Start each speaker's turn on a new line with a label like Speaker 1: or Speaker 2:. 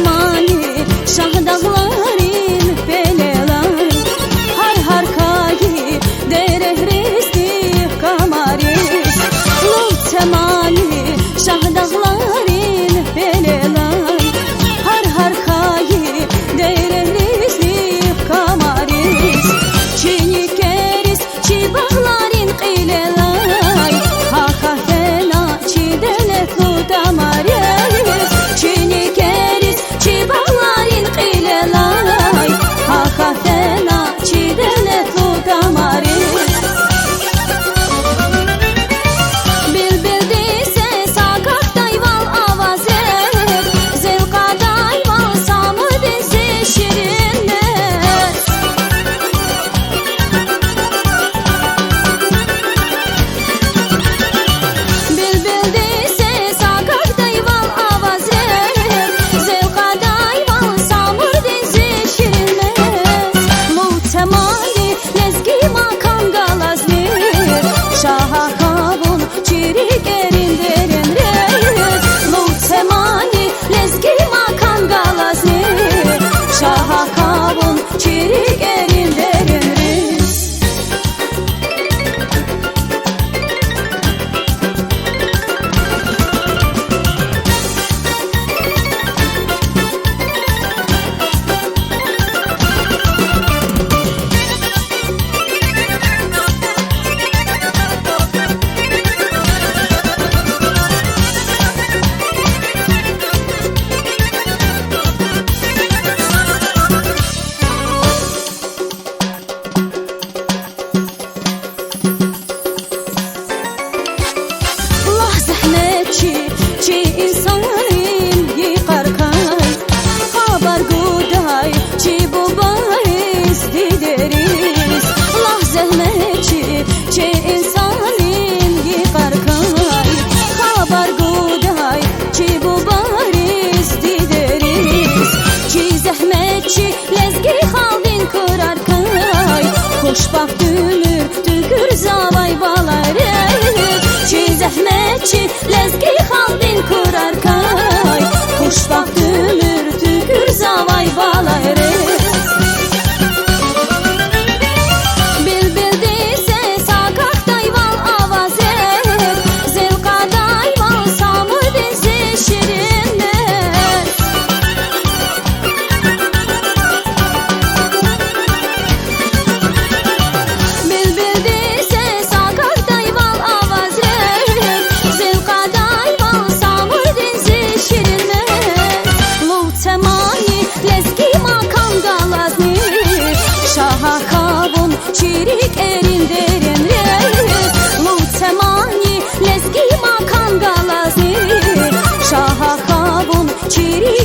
Speaker 1: temani şahdağların beleler har har kayı derehristi kamaris lu temani şahdağların beleler har har kayı derehristi kamaris çini keris çibahların qileler ha ha fena çideletlu damaris çini keris çibahların qileler ha ha fena çideletlu damaris bilbil dise sakak dayval avaze zevka dayval samı dise şirinler bilbil dise sakak dayval avaze zevka dayval samı dise şirinler muhtemali lezgi makam galazli şaha kavun çirik erin derin reis muhtemali lezgi makam galazli şaha kavun çirik erin derin reis Allah zahmetçi çi insanın yıkar kay haber guday çi bu bahis dideriz Allah zahmetçi çi insanın yıkar kay haber guday çi bu bahis dideriz çi zahmetçi lezgi haldin kurar kay hoşbaht ömür tükür zavay balarız çi zahmetçi lezgi haldin kurar kay hoşbaht ömür tükür zavay balarız bilbil dise sakak dayval avaze zevka dayval samı dise şirinler bilbil dise sakak dayval avaze zevka dayval samı dise şirinler lu temani lezgi makam galazni şaha kavun çirik erin derin reis lu temani lezgi makam galazni şaha kavun çirik